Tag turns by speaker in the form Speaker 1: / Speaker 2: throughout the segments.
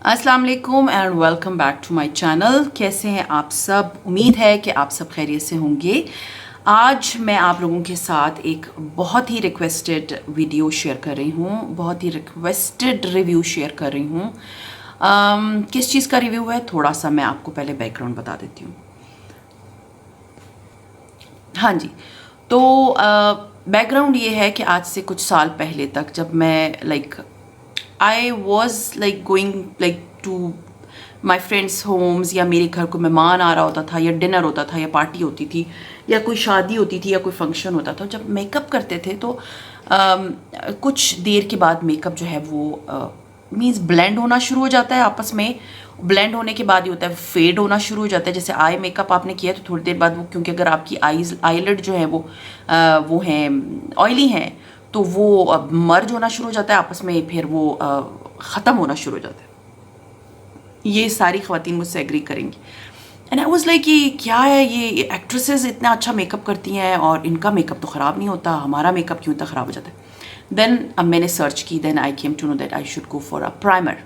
Speaker 1: अस्सलाम वालेकुम and welcome back to my channel. कैसे हैं आप सब? उम्मीद है कि आप सब खैरियत से होंगे। आज मैं आप लोगों के साथ एक बहुत ही रिक्वेस्टेड वीडियो शेयर कर रही हूँ, बहुत ही रिक्वेस्टेड रिव्यू शेयर कर रही हूँ। किस चीज़ का रिव्यू है, थोड़ा सा मैं आपको पहले बैकग्राउंड बता देती हूँ। हाँ जी, तो बैकग्राउंड ये है कि आज से कुछ साल पहले तक जब मैं I was going to my friends homes, या मेरे घर को मेहमान आ रहा होता था, या डिनर होता था, या पार्टी होती थी, या कोई शादी होती थी, या कोई फंक्शन होता था, जब मेकअप करते थे तो कुछ देर के बाद मेकअप जो है वो मीन्स ब्लेंड होना शुरू हो जाता है आपस में। ब्लेंड होने के बाद ये होता है फेड होना शुरू हो जाता है। जैसे आई मेकअप आपने किया तो थोड़ी देर बाद वो, क्योंकि अगर आपकी आईलिड जो है वो हैं ऑयली हैं, तो वो अब मर्ज होना शुरू हो जाता है आपस में, फिर वो ख़त्म होना शुरू हो जाता है। ये सारी ख़वातीन मुझसे एग्री करेंगी। एंड आई वाज लाइक ये क्या है, ये एक्ट्रेसेस इतना अच्छा मेकअप करती हैं और इनका मेकअप तो ख़राब नहीं होता, हमारा मेकअप क्यों इतना ख़राब हो जाता है। देन अब मैंने सर्च की, then I came to know that I should go for a primer.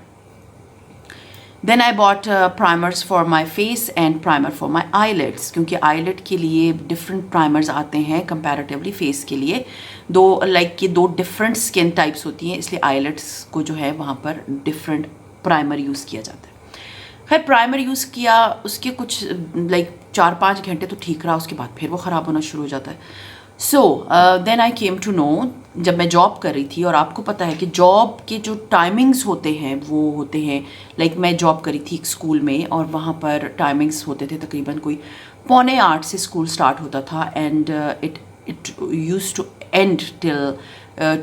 Speaker 1: Then I bought primers for my face and primer for my eyelids, क्योंकि आईलिड के लिए डिफरेंट प्राइमर्स आते हैं कंपैरेटिवली फेस के लिए। दो डिफरेंट स्किन टाइप्स होती हैं, इसलिए आईलिड्स को जो है वहाँ पर डिफरेंट प्राइमर यूज़ किया जाता है। खैर प्राइमर यूज़ किया, उसके कुछ 4-5 घंटे तो ठीक रहा, उसके बाद फिर वो ख़राब होना शुरू हो जाता है। So then I came to know, जब मैं जॉब कर रही थी, और आपको पता है कि जॉब के जो टाइमिंग्स होते हैं वो होते हैं मैं जॉब करी थी एक स्कूल में, और वहाँ पर टाइमिंग्स होते थे तकरीबन कोई 7:45 से स्कूल स्टार्ट होता था, and it used to end till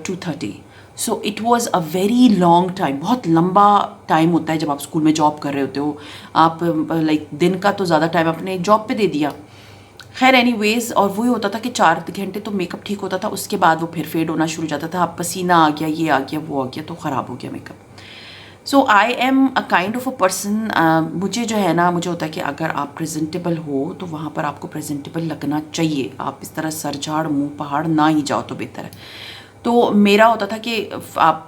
Speaker 1: 2:30। So it was a very long time, बहुत लंबा टाइम होता है जब आप स्कूल में जॉब कर रहे होते हो। आप दिन का तो ज़्यादा टाइम अपने जॉब पे दे दिया। खैर एनीवेज, और वही होता था कि 4 घंटे तो मेकअप ठीक होता था, उसके बाद वो फिर फेड होना शुरू हो जाता था। अब पसीना आ गया, ये आ गया, वो आ गया, तो ख़राब हो गया makeup. So I am a kind of a person, मुझे जो है ना, मुझे होता है कि अगर आप प्रेजेंटेबल हो तो वहाँ पर आपको प्रेजेंटेबल लगना चाहिए। आप इस तरह सर झाड़ मुँह पहाड़ ना ही जाओ तो बेहतर है। तो मेरा होता था कि आप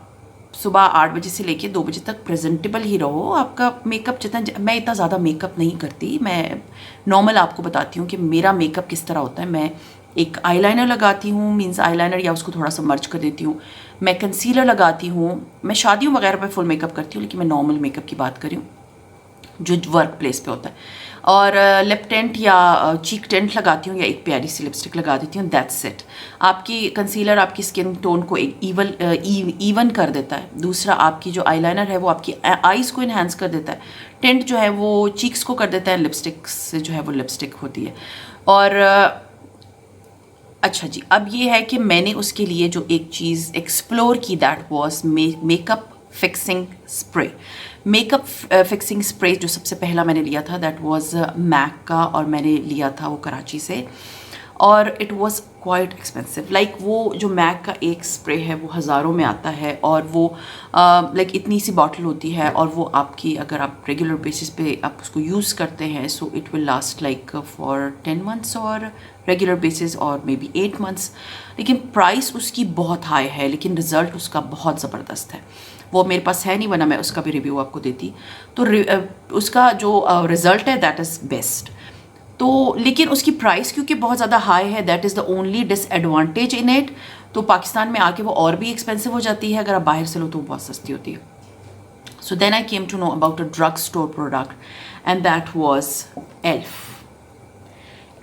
Speaker 1: सुबह 8 बजे से लेके 2 बजे तक प्रेजेंटेबल ही रहो। आपका मेकअप जितना, मैं इतना ज़्यादा मेकअप नहीं करती, मैं नॉर्मल आपको बताती हूँ कि मेरा मेकअप किस तरह होता है। मैं एक आईलाइनर लगाती हूँ, मीन्स आईलाइनर या उसको थोड़ा सा मर्ज कर देती हूँ। मैं कंसीलर लगाती हूँ। मैं शादियों वगैरह पे फुल मेकअप करती हूँ, लेकिन मैं नॉर्मल मेकअप की बात कर रही हूँ जो वर्क प्लेस पे होता है। और लिप टेंट या चीक टेंट लगाती हूँ, या एक प्यारी सी लिपस्टिक लगा देती हूँ, दैट्स इट। आपकी कंसीलर आपकी स्किन टोन को एक इवन कर देता है। दूसरा, आपकी जो आईलाइनर है वो आपकी आईज़ को इन्हांस कर देता है। टेंट जो है वो चीक्स को कर देता है, लिपस्टिक से जो है वो लिपस्टिक होती है। और अच्छा जी, अब ये है कि मैंने उसके लिए जो एक चीज़ एक्सप्लोर की, that was makeup fixing spray. Makeup fixing spray जो सबसे पहला मैंने लिया था, दैट वाज मैक का, और मैंने लिया था वो कराची से, और इट वाज क्वाइट एक्सपेंसिव। वो जो मैक का एक स्प्रे है वो हज़ारों में आता है, और वो इतनी सी बॉटल होती है, और वो आपकी, अगर आप रेगुलर बेसिस पे आप उसको यूज़ करते हैं, so it will last for 10 months, और रेगुलर बेसिस और मे बी 8 मंथ्स। लेकिन प्राइस उसकी बहुत हाई है, लेकिन रिज़ल्ट उसका बहुत ज़बरदस्त है। वो मेरे पास है नहीं, वरना मैं उसका भी रिव्यू आपको देती। तो उसका जो रिज़ल्ट है दैट इज़ बेस्ट। तो लेकिन उसकी प्राइस क्योंकि बहुत ज़्यादा हाई है, that is the only disadvantage in it. तो पाकिस्तान में आके वो और भी एक्सपेंसिव हो जाती है, अगर आप बाहर से लो तो वो बहुत सस्ती होती है। So then I came to know about a drug store product, and that was Elf.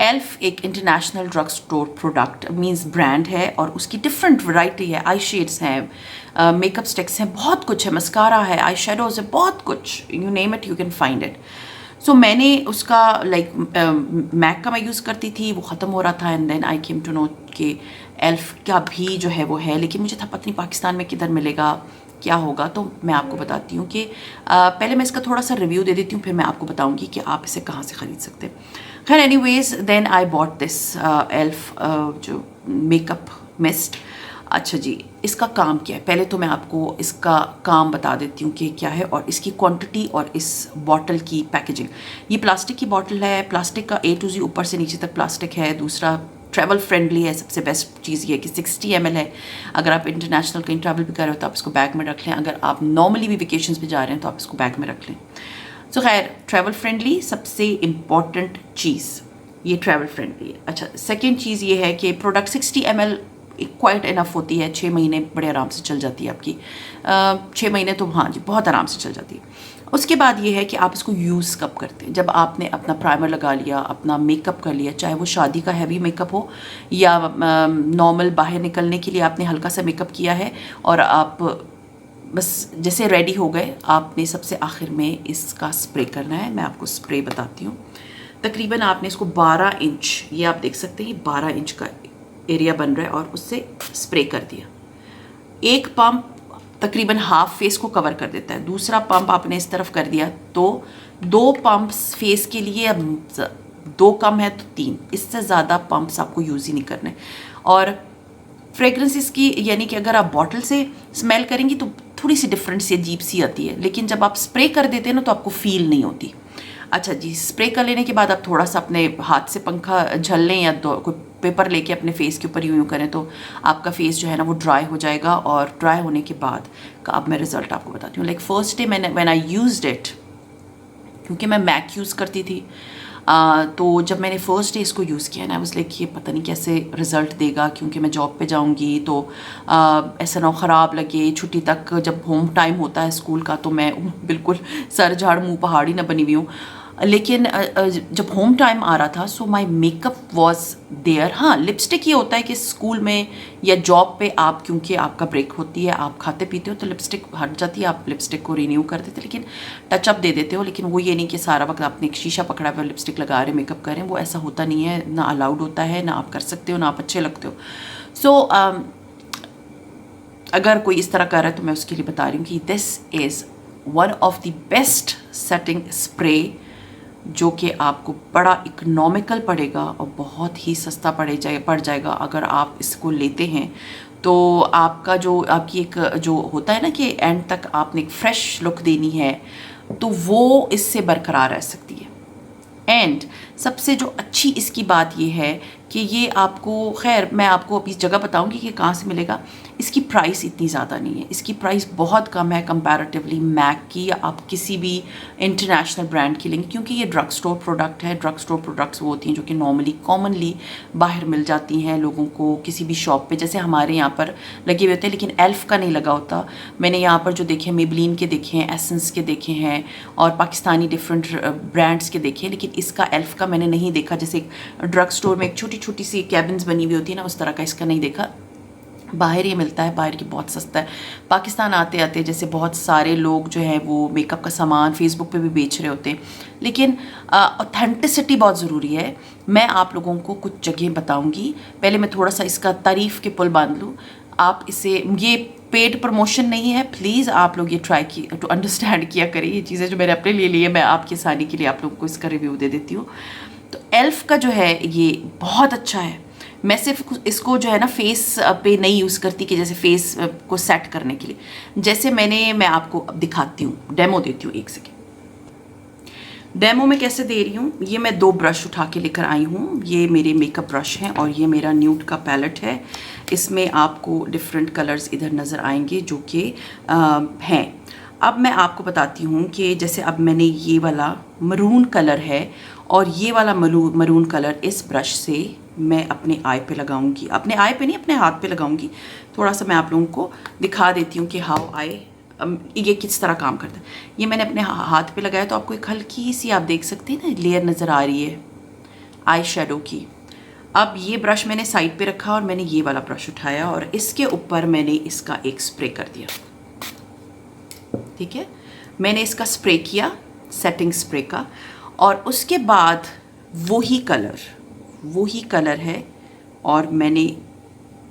Speaker 1: Elf एक international drug store product means brand है, और उसकी डिफरेंट वैरायटी है। आई शेड्स हैं, मेकअप स्टिक्स हैं, बहुत कुछ है, मस्कारा है, आई शेडोज़ है, बहुत कुछ, you name it you can find it. So मैंने उसका मैक का मैं यूज़ करती थी, वो ख़त्म हो रहा था, and then I came to know कि एल्फ का भी जो है वो है, लेकिन मुझे था पता नहीं पाकिस्तान में किधर मिलेगा, क्या होगा। तो मैं आपको बताती हूँ कि पहले मैं इसका थोड़ा सा रिव्यू दे देती हूँ, फिर मैं आपको बताऊँगी कि आप इसे कहाँ से ख़रीद सकते हैं। खैर anyways, then I bought this Elf जो मेकअप मिस्ट। अच्छा जी, इसका काम क्या है, पहले तो मैं आपको इसका काम बता देती हूँ कि क्या है, और इसकी क्वांटिटी, और इस बॉटल की पैकेजिंग। ये प्लास्टिक की बॉटल है, प्लास्टिक का A to Z ऊपर से नीचे तक प्लास्टिक है। दूसरा, ٹریول فرینڈلی ہے. سب سے بیسٹ چیز یہ ہے کہ 60 ml ہے. اگر آپ انٹرنیشنل کہیں ٹریول بھی کر رہے ہو تو آپ اس کو بیگ میں رکھ لیں. اگر آپ نارملی بھی ویکیشنز پہ جا رہے ہیں تو آپ اس کو بیگ میں رکھ لیں. سو خیر ٹریول فرینڈلی سب سے امپورٹنٹ چیز یہ ٹریول فرینڈلی ہے. اچھا سیکنڈ چیز یہ ہے کہ پروڈکٹ 60 ml کوائٹ انف ہوتی ہے. 6 مہینے بڑے آرام سے چل جاتی ہے آپ کی. 6 مہینے تو ہاں جی بہت آرام سے چل جاتی ہے. اس کے بعد یہ ہے کہ آپ اس کو یوز کب کرتے ہیں. جب آپ نے اپنا پرائمر لگا لیا, اپنا میک اپ کر لیا, چاہے وہ شادی کا ہیوی میک اپ ہو یا نارمل باہر نکلنے کے لیے آپ نے ہلکا سا میک اپ کیا ہے اور آپ بس جیسے ریڈی ہو گئے, آپ نے سب سے آخر میں اس کا اسپرے کرنا ہے. میں آپ کو اسپرے بتاتی ہوں. تقریباً آپ نے اس کو 12 انچ, یہ آپ دیکھ سکتے ہیں 12 انچ کا ایریا بن رہا ہے, اور اس سے اسپرے کر دیا. ایک پمپ تقریباً ہاف فیس کو کور کر دیتا ہے. دوسرا پمپ آپ نے اس طرف کر دیا تو 2 پمپس فیس کے لیے, 2 کم ہے تو 3, اس سے زیادہ پمپس آپ کو یوز ہی نہیں کرنے. اور فریگرنس اس کی یعنی کہ اگر آپ باٹل سے اسمیل کریں گی تو تھوڑی سی ڈفرینٹ سی عجیب سی آتی ہے, لیکن جب آپ اسپرے کر دیتے ہیں نا تو آپ کو فیل نہیں ہوتی. اچھا جی اسپرے کر لینے کے بعد آپ تھوڑا سا اپنے ہاتھ سے پنکھا جھل لیں یا کوئی پیپر لے کے اپنے فیس کے اوپر یوں کریں تو آپ کا فیس جو ہے نا وہ ڈرائی ہو جائے گا. اور ڈرائی ہونے کے بعد کا اب میں رزلٹ آپ کو بتاتی ہوں. لائک فرسٹ ڈے میں نے وین آئی یوزڈ اٹ, کیونکہ میں میک یوز کرتی تھی, تو جب میں نے فرسٹ ڈے اس کو یوز کیا نا آئی واز لائک یہ پتہ نہیں کیسے رزلٹ دے گا, کیونکہ میں جاب پہ جاؤں گی تو ایسا نہ ہو خراب لگے. چھٹی تک جب ہوم ٹائم ہوتا ہے اسکول کا تو میں بالکل سر جھاڑ منہ پہاڑی نہ بنی ہوئی ہوں. لیکن جب ہوم ٹائم آ رہا تھا سو مائی میک اپ واز دیئر. ہاں لپسٹک یہ ہوتا ہے کہ اسکول میں یا جاب پہ آپ کیونکہ آپ کا بریک ہوتی ہے, آپ کھاتے پیتے ہو تو لپسٹک ہٹ جاتی ہے, آپ لپسٹک کو رینیو کر دیتے لیکن ٹچ اپ دے دیتے ہو. لیکن وہ یہ نہیں کہ سارا وقت آپ نے ایک شیشہ پکڑا ہوا لپسٹک لگا رہے میک اپ کریں, وہ ایسا ہوتا نہیں ہے, نہ الاؤڈ ہوتا ہے, نہ آپ کر سکتے ہو, نہ آپ اچھے لگتے ہو. سو اگر کوئی اس طرح کر رہا ہے تو میں اس کے لیے بتا رہی ہوں کہ this is one of the best setting spray جو کہ آپ کو بڑا اکنامیکل پڑے گا اور بہت ہی سستا پڑ جائے گا. اگر آپ اس کو لیتے ہیں تو آپ کا جو آپ کی ایک جو ہوتا ہے نا کہ اینڈ تک آپ نے ایک فریش لک دینی ہے تو وہ اس سے برقرار رہ سکتی ہے. اینڈ سب سے جو اچھی اس کی بات یہ ہے کہ یہ آپ کو, خیر میں آپ کو ابھی جگہ بتاؤں گی کہ کہاں سے ملے گا. اس کی پرائس اتنی زیادہ نہیں ہے, اس کی پرائس بہت کم ہے کمپیریٹیولی میک کی یا آپ کسی بھی انٹرنیشنل برانڈ کی لیں گے, کیونکہ یہ ڈرگ سٹور پروڈکٹ ہے. ڈرگ سٹور پروڈکٹس وہ ہوتی ہیں جو کہ نارملی کامنلی باہر مل جاتی ہیں لوگوں کو کسی بھی شاپ پہ, جیسے ہمارے یہاں پر لگے ہوئے ہوتے ہیں لیکن ایلف کا نہیں لگا ہوتا. میں نے یہاں پر جو دیکھے میبلین کے دیکھے ہیں, ایسنس کے دیکھے ہیں اور پاکستانی ڈفرینٹ برانڈس کے دیکھے ہیں, لیکن اس کا ایلف کا میں نے نہیں دیکھا. جیسے ڈرگ سٹور میں ایک چھوٹی چھوٹی سی کیبنز بنی ہوئی ہوتی ہے نا, اس طرح کا اس کا نہیں دیکھا. باہر یہ ملتا ہے, باہر کی بہت سستا ہے. پاکستان آتے آتے جیسے بہت سارے لوگ جو ہیں وہ میک اپ کا سامان فیس بک پہ بھی بیچ رہے ہوتے ہیں, لیکن اوتھینٹسٹی بہت ضروری ہے. میں آپ لوگوں کو کچھ جگہیں بتاؤں گی. پہلے میں تھوڑا سا اس کا تعریف کے پل باندھ لوں. آپ اسے, یہ پیڈ پروموشن نہیں ہے, پلیز آپ لوگ یہ ٹرائی ٹو انڈرسٹینڈ کیا کریں. یہ چیزیں جو میں نے اپنے لیے لی ہے میں آپ کی آسانی کے لیے آپ لوگوں کو اس کا ریویو دے دیتی ہوں. تو ایلف کا جو ہے یہ بہت اچھا ہے. میں صرف اس کو جو ہے نا فیس پہ نہیں یوز کرتی کہ جیسے فیس کو سیٹ کرنے کے لیے, جیسے میں آپ کو اب دکھاتی ہوں, ڈیمو دیتی ہوں. ایک سیکنڈ, ڈیمو میں کیسے دے رہی ہوں. یہ میں 2 برش اٹھا کے لے کر آئی ہوں. یہ میرے میک اپ برش ہیں اور یہ میرا نیوڈ کا پیلٹ ہے. اس میں آپ کو ڈفرینٹ کلرز ادھر نظر آئیں گے جو کہ ہیں. اب میں آپ کو بتاتی ہوں کہ جیسے اب میں نے یہ والا مرون کلر ہے اور یہ والا مرون کلر اس برش سے میں اپنے آئی پہ لگاؤں گی. اپنے آئی پہ نہیں, اپنے ہاتھ پہ لگاؤں گی. تھوڑا سا میں آپ لوگوں کو دکھا دیتی ہوں کہ ہاؤ آئی یہ کس طرح کام کرتا ہے. یہ میں نے اپنے ہاتھ پہ لگایا تو آپ کو ایک ہلکی سی آپ دیکھ سکتے ہیں نا لیئر نظر آ رہی ہے آئی شیڈو کی. اب یہ برش میں نے سائڈ پہ رکھا اور میں نے یہ والا برش اٹھایا اور اس کے اوپر میں نے اس کا ایک سپرے کر دیا. ٹھیک ہے, میں نے اس کا سپرے کیا, سیٹنگ سپرے کا, اور اس کے بعد وہی کلر ہے اور میں نے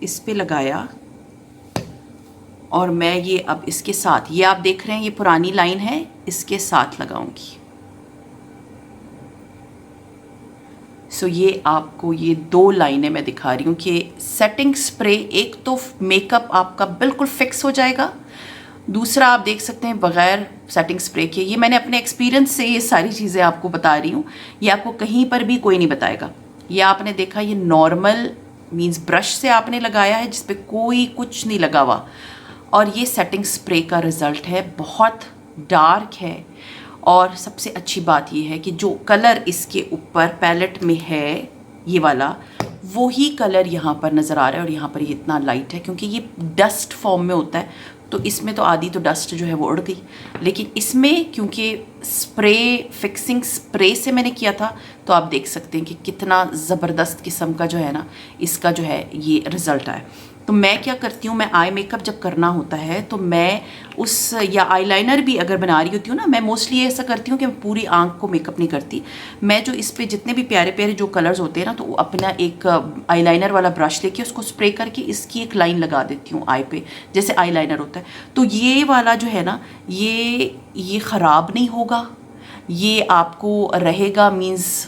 Speaker 1: اس پہ لگایا اور میں یہ اب اس کے ساتھ, یہ آپ دیکھ رہے ہیں یہ پرانی لائن ہے, اس کے ساتھ لگاؤں گی. سو یہ آپ کو یہ 2 لائنیں میں دکھا رہی ہوں کہ سیٹنگ سپرے, ایک تو میک اپ آپ کا بالکل فکس ہو جائے گا, دوسرا آپ دیکھ سکتے ہیں بغیر سیٹنگ سپرے کے. یہ میں نے اپنے ایکسپیرینس سے یہ ساری چیزیں آپ کو بتا رہی ہوں, یہ آپ کو کہیں پر بھی کوئی نہیں بتائے گا. ये आपने देखा, ये नॉर्मल मीन्स ब्रश से आपने लगाया है जिस पे कोई कुछ नहीं लगा हुआ, और ये सेटिंग स्प्रे का रिज़ल्ट है, बहुत डार्क है। और सबसे अच्छी बात ये है कि जो कलर इसके ऊपर पैलेट में है ये वाला, वही कलर यहाँ पर नज़र आ रहा है, और यहाँ पर ये इतना लाइट है क्योंकि ये डस्ट फॉर्म में होता है, तो इसमें तो आधी तो डस्ट जो है वो उड़ गई, लेकिन इसमें क्योंकि स्प्रे फिक्सिंग स्प्रे से मैंने किया था, तो आप देख सकते हैं कि कितना ज़बरदस्त किस्म का जो है ना इसका जो है ये रिज़ल्ट आया। तो मैं क्या करती हूँ, मैं आई मेकअप जब करना होता है तो मैं उस, या आई लाइनर भी अगर बना रही होती हूँ ना, मैं मोस्टली ऐसा करती हूँ कि मैं पूरी आंख को मेकअप नहीं करती। मैं जो इस पे जितने भी प्यारे प्यारे जो कलर्स होते हैं ना, तो अपना एक आई लाइनर वाला ब्रश लेके उसको स्प्रे करके इसकी एक लाइन लगा देती हूँ आई पे, जैसे आई लाइनर होता है। तो ये वाला जो है ना ये ख़राब नहीं होगा, ये आपको रहेगा। मीन्स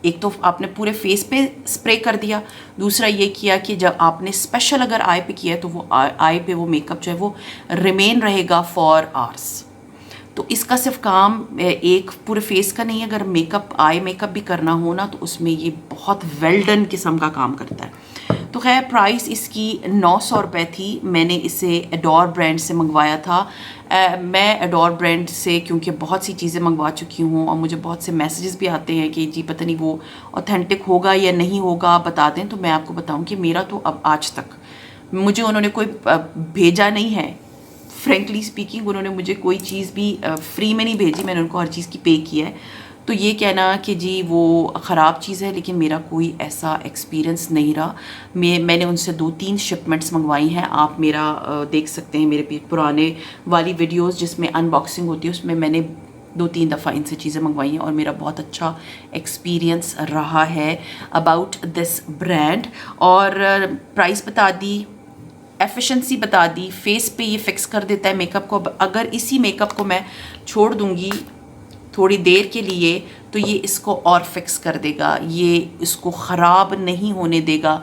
Speaker 1: एक तो आपने पूरे फेस पे स्प्रे कर दिया, दूसरा ये किया कि जब आपने स्पेशल अगर आई पे किया है तो वो आई पे वो मेकअप जो है वो रिमेन रहेगा फॉर आवर्स। तो इसका सिर्फ काम एक पूरे फेस का नहीं है, अगर मेकअप आई मेकअप भी करना हो ना तो उसमें ये बहुत वेल डन किस्म का काम करता है। तो खैर प्राइस इसकी 900 रुपये थी। मैंने इसे एडोर ब्रांड से मंगवाया था। मैं एडोर ब्रांड से क्योंकि बहुत सी चीज़ें मंगवा चुकी हूँ और मुझे बहुत से मैसेजेस भी आते हैं कि जी पता नहीं वो ऑथेंटिक होगा या नहीं होगा, आप बता दें। तो मैं आपको बताऊँ कि मेरा तो अब आज तक मुझे उन्होंने कोई भेजा नहीं है, फ्रेंकली स्पीकिंग उन्होंने मुझे कोई चीज़ भी फ्री में नहीं भेजी, मैंने उनको हर चीज़ की पे किया है। तो ये कहना कि जी वो ख़राब चीज़ है, लेकिन मेरा कोई ऐसा एक्सपीरियंस नहीं रहा। मैंने उनसे 2-3 शिपमेंट्स मंगवाई हैं। आप मेरा देख सकते हैं मेरे पुराने वाली वीडियोस जिसमें अनबॉक्सिंग होती है, उसमें मैंने 2-3 दफ़ा इनसे चीज़ें मंगवाई हैं और मेरा बहुत अच्छा एक्सपीरियंस रहा है अबाउट दिस ब्रांड। और प्राइस बता दी, एफिशिएंसी बता दी, फेस पे ये फिक्स कर देता है मेकअप को। अगर इसी मेकअप को मैं छोड़ दूँगी थोड़ी देर के लिए तो ये इसको और फिक्स कर देगा, ये इसको ख़राब नहीं होने देगा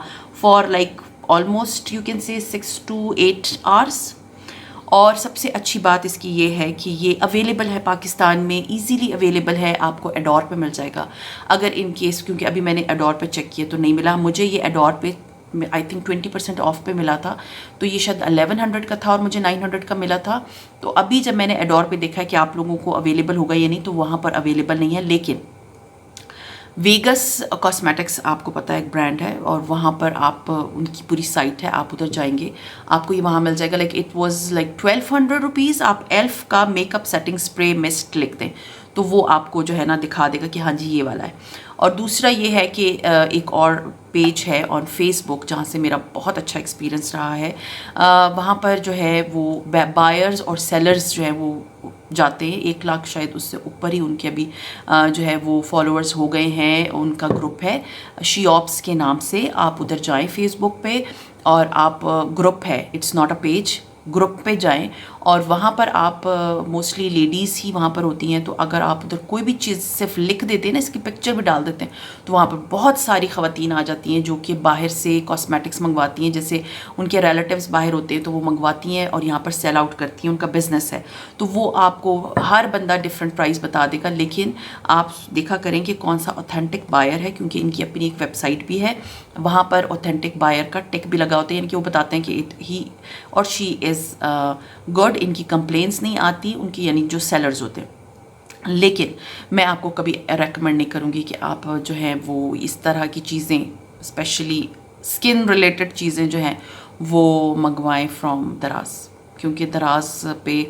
Speaker 1: for like almost you can say 6 to 8 hours. और सबसे अच्छी बात इसकी ये है कि ये अवेलेबल है पाकिस्तान में, इजीली अवेलेबल है, आपको एडोर पे मिल जाएगा। अगर इन केस, क्योंकि अभी मैंने एडोर पे चेक किया तो नहीं मिला मुझे, ये एडोर पे आई थिंक 20% ऑफ पे मिला था, तो ये शायद 1100 का था और मुझे 900 का मिला था। तो अभी जब मैंने एडोर पे देखा है कि आप लोगों को अवेलेबल होगा या नहीं, तो वहाँ पर अवेलेबल नहीं है। लेकिन वेगस कॉस्मेटिक्स आपको पता है एक ब्रांड है, और वहाँ पर आप उनकी पूरी साइट है, आप उधर जाएंगे आपको ये वहाँ मिल जाएगा। Like it was like 1200 rupees. आप एल्फ का मेकअप सेटिंग स्प्रे मिस्ट लिख दें तो वो आपको जो है ना दिखा देगा कि हाँ जी ये वाला है। और दूसरा ये है कि एक और पेज है ऑन फेसबुक जहाँ से मेरा बहुत अच्छा एक्सपीरियंस रहा है। वहाँ पर जो है वो बायर्स और सेलर्स जो है वो जाते हैं, 1 लाख शायद उससे ऊपर ही उनके अभी जो है वो फॉलोअर्स हो गए हैं। उनका ग्रुप है शीऑप्स के नाम से, आप उधर जाएं फेसबुक पे और आप ग्रुप है, it's not a page, group पे जाएं और वहाँ पर आप मोस्टली लेडीज़ ही वहाँ पर होती हैं। तो अगर आप उधर कोई भी चीज़ सिर्फ लिख देते हैं ना, इसकी पिक्चर भी डाल देते हैं, तो वहाँ पर बहुत सारी ख़वातीन आ जाती हैं जो कि बाहर से कॉस्मेटिक्स मंगवाती हैं। जैसे उनके रिलेटिव्स बाहर होते हैं तो वो मंगवाती हैं और यहाँ पर सेल आउट करती हैं, उनका बिज़नेस है। तो वो आपको हर बंदा डिफरेंट प्राइस बता देगा, लेकिन आप देखा करें कि कौन सा ऑथेंटिक बायर है, क्योंकि इनकी अपनी एक वेबसाइट भी है, वहाँ पर ऑथेंटिक बायर का टिक भी लगा होता है, यानी कि वो बताते हैं कि ही और शी इज़ गुड, इनकी कंप्लेंट्स नहीं आती उनकी, यानी जो सेलर्स होते हैं। लेकिन मैं आपको कभी रेकमेंड नहीं करूँगी कि आप जो है वो इस तरह की चीज़ें, स्पेशली स्किन रिलेटेड चीज़ें जो हैं वो मंगवाएं फ्रॉम दराज, क्योंकि दराज पे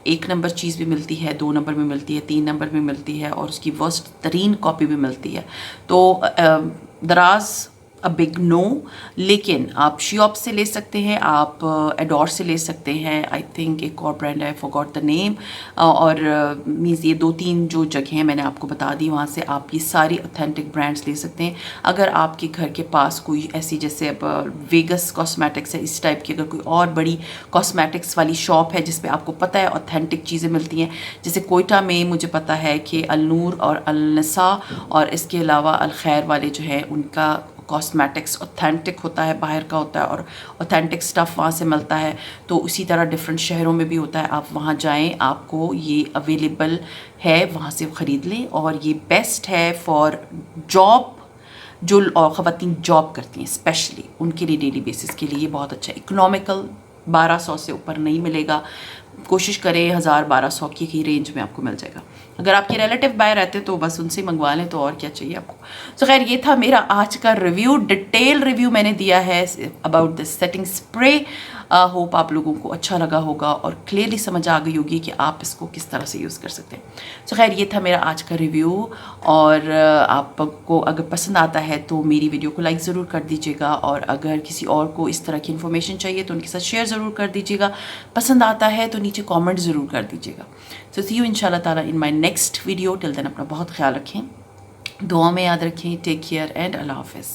Speaker 1: 1 नंबर चीज़ भी मिलती है, 2 नंबर में मिलती है, 3 नंबर में मिलती है और उसकी वर्स्ट तरीन कॉपी भी मिलती है। तो दराज अ बिग नो। लेकिन आप शीऑप से ले सकते हैं, आप एडोर से ले सकते हैं, आई थिंक एक और ब्रांड है, फॉरगॉट द नेम, और मीन्स ये 2-3 जो जगह हैं मैंने आपको बता दी, वहाँ से आप ये सारी ऑथेंटिक ब्रांड्स ले सकते हैं। अगर आपके घर के पास कोई ऐसी, जैसे अब वेगस कॉस्मेटिक्स है, इस टाइप की अगर कोई और बड़ी कॉस्मेटिक्स वाली शॉप है जिस पे आपको पता है ऑथेंटिक चीज़ें मिलती हैं, जैसे कोयटा में मुझे पता है कि अलनूर और अलनसा और इसके अलावा अलखैर वाले जो है उनका कॉस्मेटिक्स ऑथेंटिक होता है, बाहर का होता है और ऑथेंटिक स्टफ़ वहाँ से मिलता है। तो उसी तरह डिफरेंट शहरों में भी होता है, आप वहाँ जाएं, आपको ये अवेलेबल है, वहाँ से ख़रीद लें। और ये बेस्ट है फॉर जॉब, جو خواتین جاب کرتی ہیں اسپیشلی ان کے لیے ڈیلی بیسس کے لیے یہ بہت اچھا ہے. اکنامیکل 1200 سے اوپر نہیں ملے گا, کوشش کریں 1000-1200 کی رینج میں آپ کو مل جائے گا. اگر آپ کے ریلیٹیو باہر رہتے تو بس ان سے منگوا لیں, تو اور کیا چاہیے آپ کو. سو خیر یہ تھا میرا آج کا ریویو, ڈیٹیل ریویو میں نے دیا ہے about this setting spray. Hope آپ لوگوں کو اچھا لگا ہوگا اور کلیئرلی سمجھ آ گئی ہوگی کہ آپ اس کو کس طرح سے یوز کر سکتے ہیں. سو خیر یہ تھا میرا آج کا ریویو, اور آپ کو اگر پسند آتا ہے تو میری ویڈیو کو لائک ضرور کر دیجیے گا, اور اگر کسی اور کو اس طرح کی انفارمیشن چاہیے تو ان کے ساتھ شیئر ضرور کر دیجیے گا. پسند آتا ہے تو نیچے کامنٹ ضرور کر دیجیے گا. سو سی یو ان شاء اللہ تعالیٰ ان مائی نیکسٹ ویڈیو. ٹل دین اپنا بہت خیال رکھیں, دعا میں یاد رکھیں. ٹیک کیئر اینڈ اللہ حافظ.